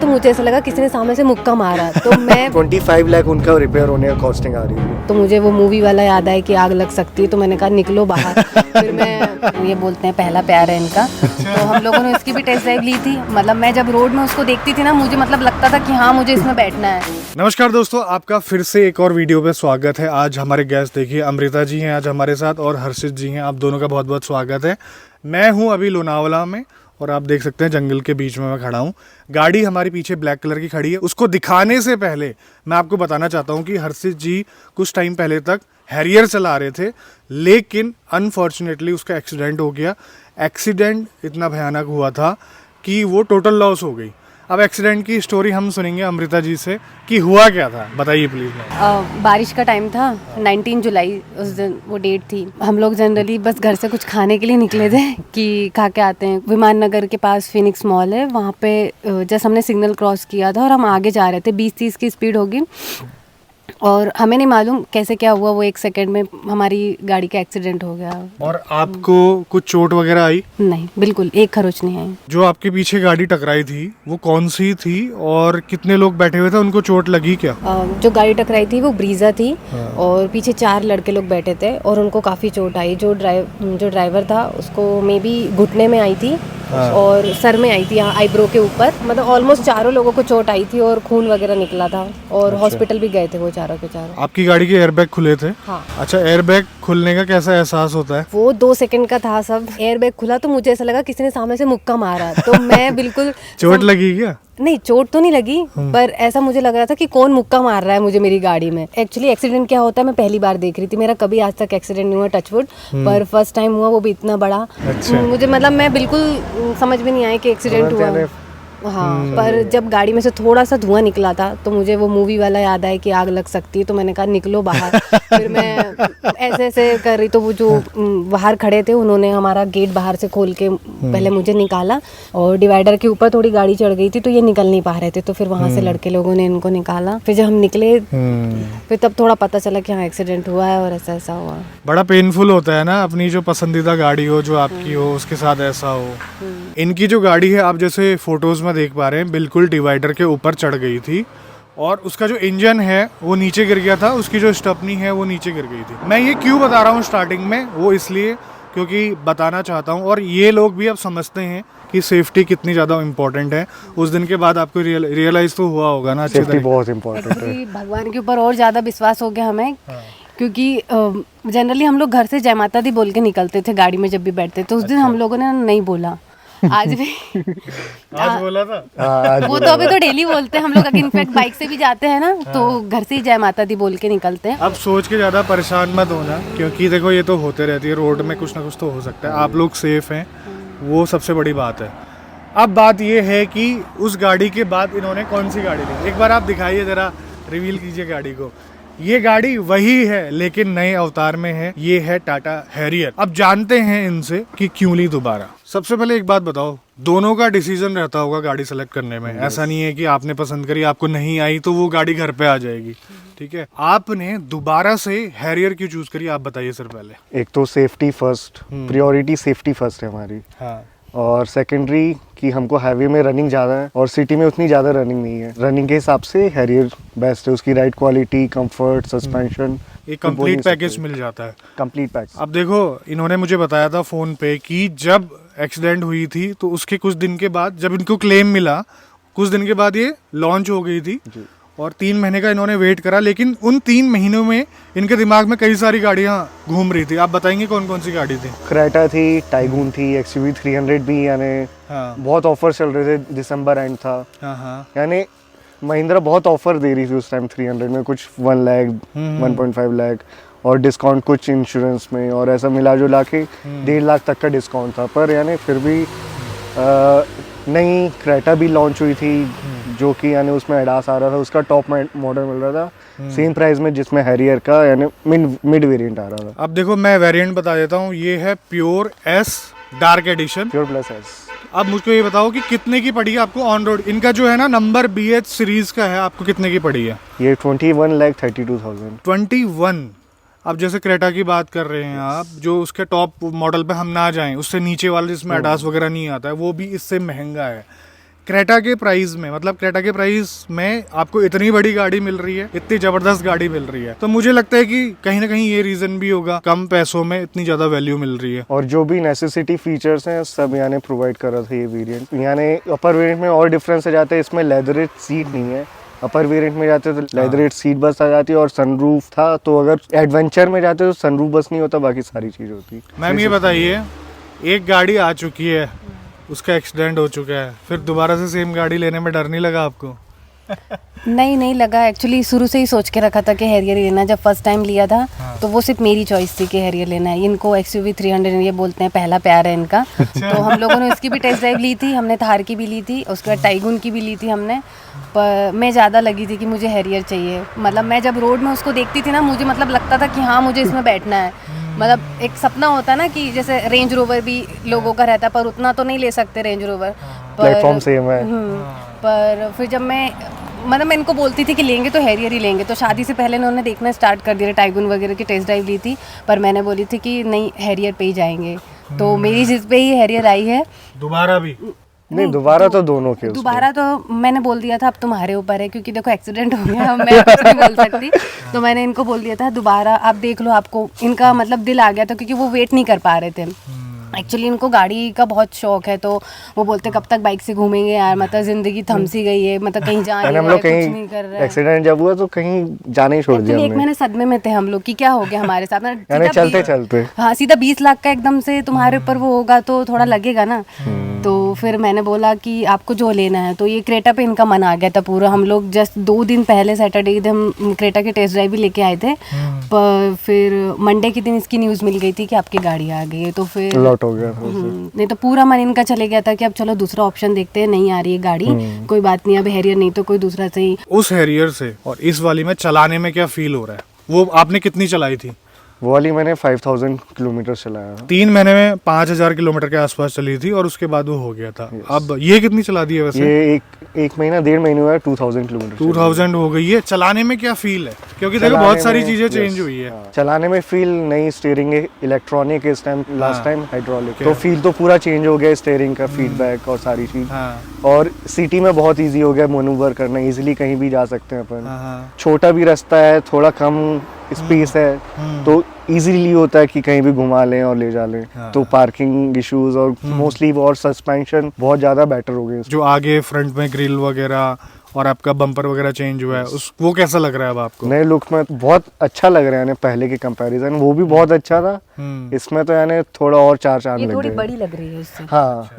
तो मुझे ऐसा लगा किसी ने सामने से मुक्का मारा, तो मैं 25 लाख उनका रिपेयर होने का कॉस्टिंग आ रही है। तो मुझे वो मूवी वाला याद आया कि आग लग सकती है, तो मैंने कहा निकलो बाहर। फिर मैं ये बोलते हैं पहला प्यार है इनका, तो हम लोगों ने उसकी भी टेस्ट ड्राइव ली थी। मतलब मैं जब रोड में उसको देखती थी ना, मुझे मतलब लगता था कि हाँ मुझे इसमें बैठना है। नमस्कार दोस्तों, आपका फिर से एक और वीडियो पे स्वागत है। आज हमारे गेस्ट देखिए अमृता जी हैं आज हमारे साथ और हर्षित जी हैं। आप दोनों का बहुत बहुत स्वागत है। मैं हूं अभी लोनावला में और आप देख सकते हैं जंगल के बीच में मैं खड़ा हूं। गाड़ी हमारी पीछे ब्लैक कलर की खड़ी है। उसको दिखाने से पहले मैं आपको बताना चाहता हूं कि हर्षित जी कुछ टाइम पहले तक हैरियर चला रहे थे, लेकिन अनफॉर्चुनेटली उसका एक्सीडेंट हो गया। एक्सीडेंट इतना भयानक हुआ था कि वो टोटल लॉस हो गई। अब एक्सीडेंट की स्टोरी हम सुनेंगे अमृता जी से कि हुआ क्या था, बताइए प्लीज। बारिश का टाइम था, 19 जुलाई उस दिन वो डेट थी। हम लोग जनरली बस घर से कुछ खाने के लिए निकले थे कि खा के आते हैं। विमान नगर के पास फिनिक्स मॉल है, वहाँ पे जस्ट हमने सिग्नल क्रॉस किया था और हम आगे जा रहे थे। 20-30 की स्पीड होगी और हमें नहीं मालूम कैसे क्या हुआ, वो 1 सेकंड में हमारी गाड़ी का एक्सीडेंट हो गया। और आपको कुछ चोट वगैरह आई? नहीं, बिल्कुल एक खरोच नहीं आई। जो आपके पीछे गाड़ी टकराई थी वो कौन सी थी और कितने लोग बैठे हुए थे, उनको चोट लगी क्या? जो गाड़ी टकराई थी वो ब्रीजा थी और पीछे 4 लड़के लोग बैठे थे और उनको काफ़ी चोट आई। जो ड्राइवर था उसको मे बी घुटने में आई थी और सर में आई थी, यहाँ आईब्रो के ऊपर। मतलब ऑलमोस्ट चारों लोगों को चोट आई थी और खून वगैरह निकला था और हॉस्पिटल भी गए थे वो चारों के चारों। आपकी गाड़ी के एयरबैग खुले थे? हाँ। अच्छा, एयरबैग खुलने का कैसा एहसास होता है? वो 2 सेकंड का था सब। एयरबैग खुला तो मुझे ऐसा लगा किसी ने सामने से मुक्का मारा, तो मैं बिल्कुल चोट लगी क्या? नहीं, चोट तो नहीं लगी, पर ऐसा मुझे लग रहा था कि कौन मुक्का मार रहा है मुझे मेरी गाड़ी में। एक्चुअली एक्सीडेंट क्या होता है मैं पहली बार देख रही थी। मेरा कभी आज तक एक्सीडेंट नहीं हुआ, टचवुड, पर फर्स्ट टाइम हुआ, वो भी इतना बड़ा। अच्छा। मुझे मतलब मैं बिल्कुल समझ में नहीं आया कि एक्सीडेंट हुआ। हाँ, पर जब गाड़ी में से थोड़ा सा धुआं निकला था तो मुझे वो मूवी वाला याद आया कि आग लग सकती है, तो मैंने कहा निकलो बाहर। फिर मैं ऐसे ऐसे कर रही तो वो जो बाहर खड़े थे उन्होंने हमारा गेट बाहर से खोल के पहले मुझे निकाला और डिवाइडर के ऊपर थोड़ी गाड़ी चढ़ गई थी तो ये निकल नहीं पा रहे थे, तो फिर वहाँ से लड़के लोगों ने इनको निकाला। फिर जब हम निकले फिर तब थोड़ा पता चला कि हाँ एक्सीडेंट हुआ है और ऐसा ऐसा हुआ। बड़ा पेनफुल होता है ना, अपनी जो पसंदीदा गाड़ी हो, जो आपकी हो, उसके साथ ऐसा हो। इनकी जो गाड़ी है आप जैसे फोटोज में देख पा रहे हैं, बिल्कुल डिवाइडर के ऊपर चढ़ गई थी और उसका जो इंजन है वो नीचे गिर गया था, उसकी जो स्टपनी है वो नीचे गिर गई थी। मैं ये क्यों बता रहा हूँ स्टार्टिंग में, वो इसलिए क्योंकि बताना चाहता हूँ और ये लोग भी अब समझते हैं कि सेफ्टी कितनी ज़्यादा इम्पोर्टेंट है। उस दिन के बाद आपको रियलाइज तो हुआ होगा ना, सेफ्टी बहुत इम्पोर्टेंट है। भगवान के ऊपर और ज़्यादा विश्वास हो गया हमें। क्योंकि जनरली हम लोग घर से जय माता दी बोल के निकलते थे गाड़ी में जब भी बैठते, तो उस दिन हम लोगों ने नहीं बोला। आज भी आज बोला था। वो तो अभी तो डेली बोलते हैं हम लोग। इनफैक्ट बाइक से भी जाते हैं ना तो घर से ही जय माता दी बोल के निकलते हैं। अब सोच के ज़्यादा परेशान मत होना, क्योंकि देखो ये तो होते रहती है, रोड में कुछ ना कुछ तो हो सकता है। आप लोग सेफ हैं, वो सबसे बड़ी बात है। अब बात ये है कि उस गाड़ी के बाद इन्होंने कौन सी गाड़ी ली, एक बार आप दिखाइए जरा, रिवील कीजिए गाड़ी को। ये गाड़ी वही है लेकिन नए अवतार में है। ये है टाटा हैरियर। अब जानते हैं इनसे कि क्यों ली दोबारा। सबसे पहले एक बात बताओ, दोनों का डिसीजन रहता होगा गाड़ी सेलेक्ट करने में। ऐसा नहीं है कि आपने पसंद करी, आपको नहीं आई तो वो गाड़ी घर पे आ जाएगी, ठीक है। आपने दोबारा से हैरियर क्यों चूज करी, आप बताइए सर पहले। एक तो safety first, priority safety first है हमारी। हाँ। और सेकेंडरी कि हमको हाईवे में रनिंग ज़्यादा है और सिटी में उतनी ज़्यादा रनिंग नहीं है। रनिंग के हिसाब से हैरियर बेस्ट है। उसकी राइड क्वालिटी, कंफर्ट, सस्पेंशन, एक कंप्लीट पैकेज मिल जाता है। Complete package. अब देखो, इन्होंने मुझे बताया था फोन पे कि जब एक्सीडेंट हुई थी तो उसके कुछ दिन के बाद जब इनको क्लेम मिला, कुछ दिन के बाद ये लॉन्च हो गई थी और 3 महीने का इन्होंने वेट करा। लेकिन उन 3 महीनों में इनके दिमाग में कई सारी गाड़ियां घूम रही थी। आप बताएंगे कौन कौन सी गाड़ी थी? क्रेटा थी, टाइगून थी, XUV 300 भी, यानी बहुत ऑफर चल रहे थे। दिसंबर एंड था, यानी महिंद्रा बहुत ऑफर दे रही थी उस टाइम। 300 में कुछ 1 लाख 1.5 लाख और डिस्काउंट कुछ इंश्योरेंस में, और ऐसा मिला जुला के 1.5 लाख तक का डिस्काउंट था। पर यानी फिर भी नई क्रेटा भी लॉन्च हुई थी जो कि यानी उसमें एडास आ रहा था, उसका टॉप मॉडल मिल रहा था सेम प्राइस में जिसमें हैरियर का यानी मिड वेरिएंट आ रहा था। अब देखो मैं वेरिएंट बता देता हूँ, ये है pure S dark edition, pure plus S. अब मुझको ये बताओ कि कितने की पड़ी है आपको ऑन रोड? इनका जो है ना नंबर BH सीरीज का है, आपको कितने की पड़ी है? ये 21,32,000। 21। अब जैसे क्रेटा की बात कर रहे हैं आप, जो उसके टॉप मॉडल पे हम ना जाएं, उससे नीचे वाला जिसमें अडास वगैरह नहीं आता है, वो भी इससे महंगा है। क्रेटा के प्राइस में, मतलब क्रेटा के प्राइस में आपको इतनी बड़ी गाड़ी मिल रही है, इतनी जबरदस्त गाड़ी मिल रही है, तो मुझे लगता है कि कहीं ना कहीं ये रीजन भी होगा, कम पैसों में इतनी ज्यादा वैल्यू मिल रही है। और जो भी नेसेसिटी फीचर्स हैं सब यानी प्रोवाइड कर रहा था ये वेरिएंट। यानी अपर वेरिएंट में और डिफरेंस आ जाता है, इसमें लेदर सीट नहीं है। अपर वेरिएंट में जाते तो लेदर सीट बस आ जाती है और सनरूफ था, तो अगर एडवेंचर में जाते तो सनरूफ बस नहीं होता, बाकी सारी चीज होती। मैम ये बताइए, एक गाड़ी आ चुकी है, उसका एक्सीडेंट हो चुका है, फिर दोबारा से सेम गाड़ी लेने में डर नहीं लगा आपको? नहीं लगा। एक्चुअली शुरू से ही सोच के रखा था कि हैरियर लेना। जब फर्स्ट टाइम लिया था तो वो सिर्फ मेरी चॉइस थी कि हैरियर लेना है। इनको XUV 300 ये बोलते हैं, पहला प्यार है इनका। तो हम लोगों ने इसकी भी टेस्ट ड्राइव ली थी, हमने थार की भी ली थी, उसके बाद टाइगुन की भी ली थी हमने। पर मैं ज़्यादा लगी थी कि मुझे हैरियर चाहिए। मतलब मैं जब रोड में उसको देखती थी ना, मुझे मतलब लगता था कि हाँ मुझे इसमें बैठना है। मतलब एक सपना होता है ना कि जैसे रेंज रोवर भी लोगों का रहता है, पर उतना तो नहीं ले सकते रेंज रोवर। प्लेटफॉर्म सेम है। पर फिर जब मैं इनको बोलती थी कि लेंगे तो हैरियर ही लेंगे, तो शादी से पहले उन्होंने देखना स्टार्ट कर दिया। टाइगुन वगैरह की टेस्ट ड्राइव ली थी, पर मैंने बोली थी कि नहीं हैरियर पे ही जाएंगे। तो मेरी जिद पे ही हैरियर आई है। दोबारा भी नहीं, दोबारा तो दोनों के दोबारा तो मैंने बोल दिया था अब तुम्हारे ऊपर है, क्योंकि देखो एक्सीडेंट हो गया, मैं कुछ नहीं बोल सकती। तो मैंने इनको बोल दिया था दोबारा आप देख लो, आपको इनका मतलब दिल आ गया था, क्योंकि वो वेट नहीं कर पा रहे थे। एक्चुअली इनको गाड़ी का बहुत शौक है, तो वो बोलते कब तक बाइक से घूमेंगे यार, मतलब जिंदगी थम सी गई है, मतलब कहीं जा नहीं रहे, कुछ नहीं कर रहे। एक्सीडेंट जब हुआ तो कहीं जाने ही छोड़ दिया हमने। एक महीने सदमे में थे हम लोग कि क्या हो गया हमारे साथ। यानी चलते चलते हाँ सीधा 20 लाख का एकदम से तुम्हारे ऊपर वो होगा तो थोड़ा लगेगा ना। तो फिर मैंने बोला कि आपको जो लेना है, तो ये क्रेटा पे इनका मन आ गया था पूरा। हम लोग जस्ट 2 दिन पहले सैटरडे के दिन हम क्रेटा की टेस्ट ड्राइव भी लेके आए थे, पर फिर मंडे के दिन इसकी न्यूज़ मिल गई थी कि आपकी गाड़ी आ गई है। तो फिर लॉट हो गया। नहीं तो पूरा मन इनका चले गया था कि अब चलो दूसरा ऑप्शन देखते हैं, नहीं आ रही है गाड़ी, कोई बात नहीं, अब हैरियर नहीं तो कोई दूसरा सही। उस हैरियर से और इस वाली में चलाने में क्या फील हो रहा है? वो आपने कितनी चलाई थी? वो वाली मैंने 5000 किलोमीटर चलाया। 3 महीने में 5000 किलोमीटर के आसपास चली थी और उसके बाद वो हो गया था। अब ये कितनी चला दी है वैसे? ये एक महीना 1.5 महीने हुआ है, 2000 किलोमीटर 2000 हो गई है। चलाने में क्या फील है? क्योंकि देखो बहुत सारी चीजें चेंज हुई है। चलाने में फील, नई स्टीयरिंग इलेक्ट्रॉनिक, इस टाइम लास्ट टाइम हाइड्रोलिक, तो फील तो पूरा चेंज हो गया स्टीयरिंग का, फीडबैक और सारी चीज। और सिटी में बहुत इजी हो गया मैन्यूवर करना, इजीली कहीं भी जा सकते हैं अपन। छोटा भी रास्ता है, थोड़ा कम स्पेस है, तो इजीली होता है कि कहीं भी घुमा लें और ले जा लें। तो पार्किंग इश्यूज और मोस्टली और सस्पेंशन बहुत ज़्यादा बेटर हो गए। जो आगे फ्रंट में ग्रिल वगैरह और आपका बम्पर वगैरह चेंज हुआ है, उस वो कैसा लग रहा है अब आपको? नए लुक में बहुत अच्छा लग रहा है, यानी पहले के कंपैरिजन वो भी बहुत अच्छा था। इसमें तो यानी थोड़ा और 4 चांद लग गए। थोड़ी बड़ी लग रही है उससे। हाँ,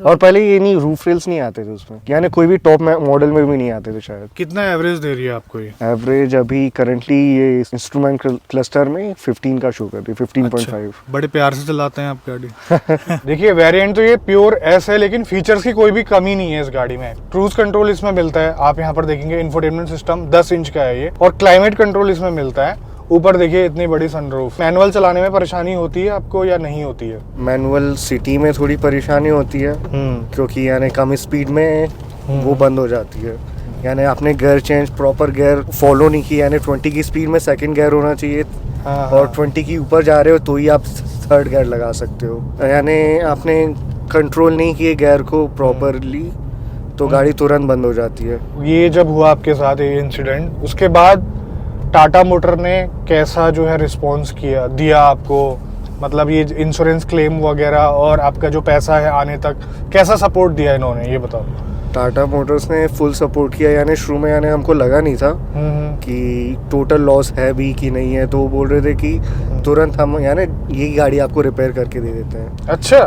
और पहले ये नहीं, रूफ रेल्स नहीं आते थे उसमें, यानी कोई भी टॉप मॉडल में भी नहीं आते थे शायद। कितना एवरेज दे रही है आपको ये? एवरेज अभी करंटली ये इंस्ट्रूमेंट क्लस्टर में 15 का शो कर रही है, 15.5। बड़े प्यार से चलाते हैं आप गाड़ी। देखिए वेरिएंट तो ये प्योर एस है, लेकिन फीचर्स की कोई भी कमी नहीं है इस गाड़ी में। क्रूज कंट्रोल इसमें मिलता है, आप यहाँ पर देखेंगे इंफोटेनमेंट सिस्टम 10 इंच का है ये, और क्लाइमेट कंट्रोल इसमें मिलता है। ऊपर देखिए इतनी बड़ी सनरूफ। मैनुअल चलाने में परेशानी होती है आपको या नहीं होती है? मैनुअल सिटी में थोड़ी परेशानी होती है, क्योंकि यानी कम स्पीड में वो बंद हो जाती है। यानी आपने gear change, proper gear follow नहीं किया, यानी 20 की स्पीड में सेकंड गियर होना चाहिए, और 20 की ऊपर जा रहे हो तो ही आप थर्ड गियर लगा सकते हो। यानी आपने कंट्रोल नहीं किए गियर को प्रॉपरली, तो गाड़ी तुरंत बंद हो जाती है। ये जब हुआ आपके साथ ये इंसिडेंट, उसके बाद टाटा मोटर ने कैसा जो है रिस्पॉन्स दिया आपको? मतलब ये इंश्योरेंस क्लेम वगैरह और आपका जो पैसा है आने तक, कैसा सपोर्ट दिया इन्होंने, ये बताओ। टाटा मोटर्स ने फुल सपोर्ट किया। यानी शुरू में यानी हमको लगा नहीं था कि टोटल लॉस है भी कि नहीं है, तो वो बोल रहे थे कि तुरंत हम यानी यही गाड़ी आपको रिपेयर करके दे देते हैं। अच्छा।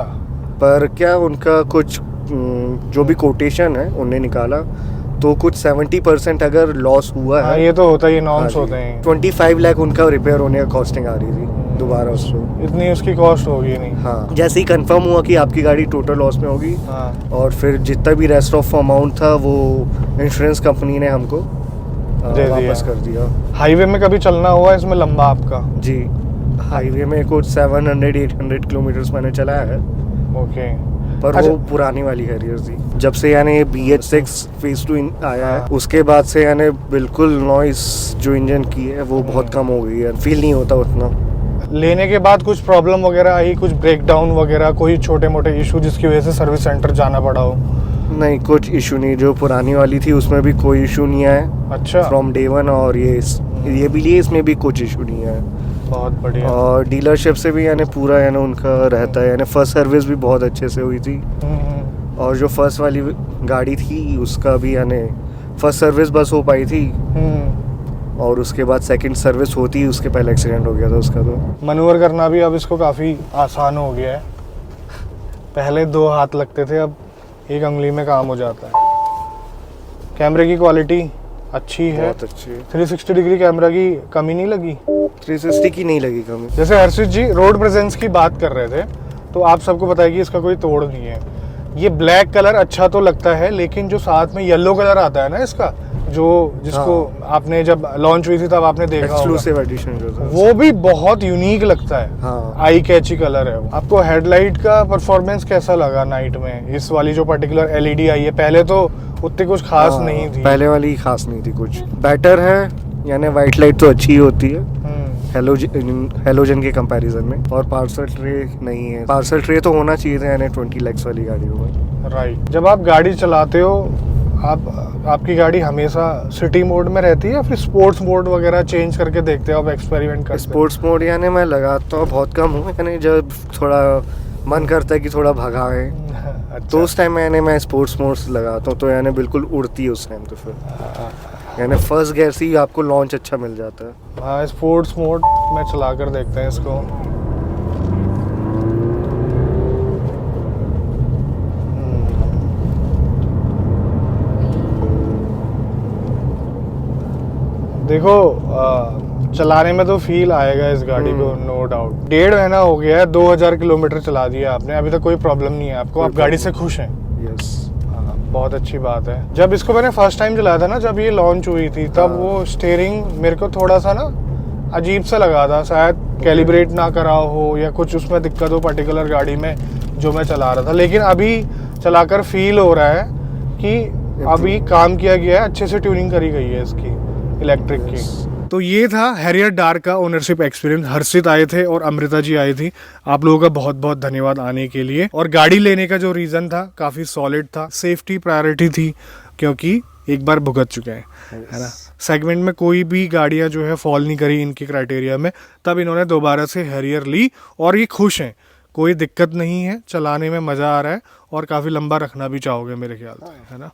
पर क्या उनका कुछ जो भी कोटेशन है उन्हें निकाला, तो कुछ 70% अगर लॉस हुआ है। ये तो होता है, ये नॉर्म्स होते हैं। 25 लाख उनका रिपेयर होने का कॉस्टिंग आ रही थी दोबारा उसको। इतनी उसकी कॉस्ट होगी नहीं? हाँ, जैसे ही कंफर्म हुआ कि आपकी गाड़ी टोटल लॉस में होगी, और फिर जितना भी रेस्ट ऑफ अमाउंट था वो इंश्योरेंस कंपनी ने हमको वापस कर दिया। हाईवे में कभी चलना हुआ इसमें लंबा आपका? जी, हाईवे में कुछ 700-800 किलोमीटर मैंने चलाया है। ओके। पर वो पुरानी वाली हैरियर थी। जब से यानी BH6 फेज 2 आया है, उसके बाद से यानी बिल्कुल नॉइस जो इंजन की है वो बहुत कम हो गई है, फील नहीं होता उतना। लेने के बाद कुछ प्रॉब्लम वगैरह आई, कुछ ब्रेकडाउन वगैरह, कोई छोटे मोटे इशू जिसकी वजह से सर्विस सेंटर जाना पड़ा हो? नहीं, कुछ इशू नहीं। जो पुरानी वाली थी उसमें भी कोई इशू नहीं आया अच्छा, फ्रॉम डे वन, और ये भी लिए इसमें भी कुछ इशू नहीं आया। बहुत बढ़िया। और डीलरशिप से भी यानी पूरा यानी उनका रहता है, यानी फर्स्ट सर्विस भी बहुत अच्छे से हुई थी। और जो फर्स्ट वाली गाड़ी थी उसका भी यानी फर्स्ट सर्विस बस हो पाई थी, और उसके बाद सेकंड सर्विस होती, उसके पहले एक्सीडेंट हो गया था उसका। तो मनूवर करना भी अब इसको काफ़ी आसान हो गया है। पहले 2 हाथ लगते थे, अब 1 उंगली में काम हो जाता है। कैमरे की क्वालिटी अच्छी है, बहुत अच्छी है। 360 डिग्री कैमरा की कमी नहीं लगी? 360 की नहीं लगी कमी। जैसे हर्षित जी रोड प्रेजेंस की बात कर रहे थे, तो आप सबको पता है कि इसका कोई तोड़ नहीं है। ये ब्लैक कलर अच्छा तो लगता है, लेकिन जो साथ में येलो कलर आता है ना इसका, जिसको आपने जब लॉन्च हुई थी तब आपने देखा होगा, एक्सक्लूसिव एडिशन जो था, वो भी बहुत यूनिक लगता है। हाँ। आई कैची कलर है वो। आपको हेडलाइट का परफॉर्मेंस कैसा लगा नाइट में? इस वाली जो पर्टिकुलर एलईडी आई है, पहले तो उतनी कुछ खास नहीं थी। पहले वाली खास नहीं थी कुछ। बेटर है, यानी वाइट लाइट तो अच्छी ही होती है हेलोजन के कंपैरिजन में। और पार्सल ट्रे नहीं है, पार्सल ट्रे तो होना चाहिए था यानी 20 लैक्स वाली गाड़ियों में। राइट। जब आप गाड़ी चलाते हो, आपकी गाड़ी हमेशा सिटी मोड में रहती है या फिर स्पोर्ट्स मोड वगैरह चेंज करके देखते हो, आप एक्सपेरिमेंट करते हो? स्पोर्ट्स मोड यानी मैं लगाता हूँ बहुत कम हूँ, यानी जब थोड़ा मन करता है कि थोड़ा भगाए अच्छा। तो उस टाइम यानी मैं स्पोर्ट्स मोड्स लगाता हूँ, तो यानी बिल्कुल उड़ती है उस टाइम। तो फिर यानी फर्स्ट गियर से ही आपको लॉन्च अच्छा मिल जाता है। हाँ, स्पोर्ट्स मोड में चला कर देखते हैं इसको। देखो चलाने में तो फील आएगा इस गाड़ी को, नो डाउट। 1.5 महीना हो गया है, 2000 किलोमीटर चला दिया आपने, अभी तक कोई प्रॉब्लम नहीं है आपको? आप गाड़ी से खुश हैं? यस। बहुत अच्छी बात है। जब इसको मैंने फर्स्ट टाइम चलाया था ना, जब ये लॉन्च हुई थी, तब वो स्टीयरिंग मेरे को थोड़ा सा ना अजीब सा लगा था, शायद कैलिब्रेट ना करा हो या कुछ उसमें दिक्कत हो पर्टिकुलर गाड़ी में जो मैं चला रहा था। लेकिन अभी चलाकर फील हो रहा है कि अभी काम किया गया है, अच्छे से ट्यूनिंग करी गई है इसकी इलेक्ट्रिक की। तो ये था हैरियर डार्क का ओनरशिप एक्सपीरियंस। हर्षित आए थे और अमृता जी आई थी। आप लोगों का बहुत बहुत धन्यवाद आने के लिए। और गाड़ी लेने का जो रीज़न था काफ़ी सॉलिड था, सेफ्टी प्रायोरिटी थी, क्योंकि एक बार भुगत चुके हैं, है ना। सेगमेंट में कोई भी गाड़ियाँ जो है फॉल नहीं करी इनकी क्राइटेरिया में, तब इन्होंने दोबारा से हैरियर ली और ये खुश हैं, कोई दिक्कत नहीं है, चलाने में मज़ा आ रहा है और काफ़ी लंबा रखना भी चाहोगे मेरे ख्याल से, है ना।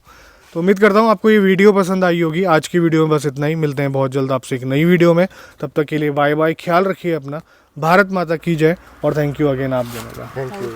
तो उम्मीद करता हूँ आपको ये वीडियो पसंद आई होगी। आज की वीडियो में बस इतना ही। मिलते हैं बहुत जल्द आपसे एक नई वीडियो में। तब तक के लिए बाय बाय, ख्याल रखिए अपना। भारत माता की जय और थैंक यू अगेन आप दोनों का। Thank you.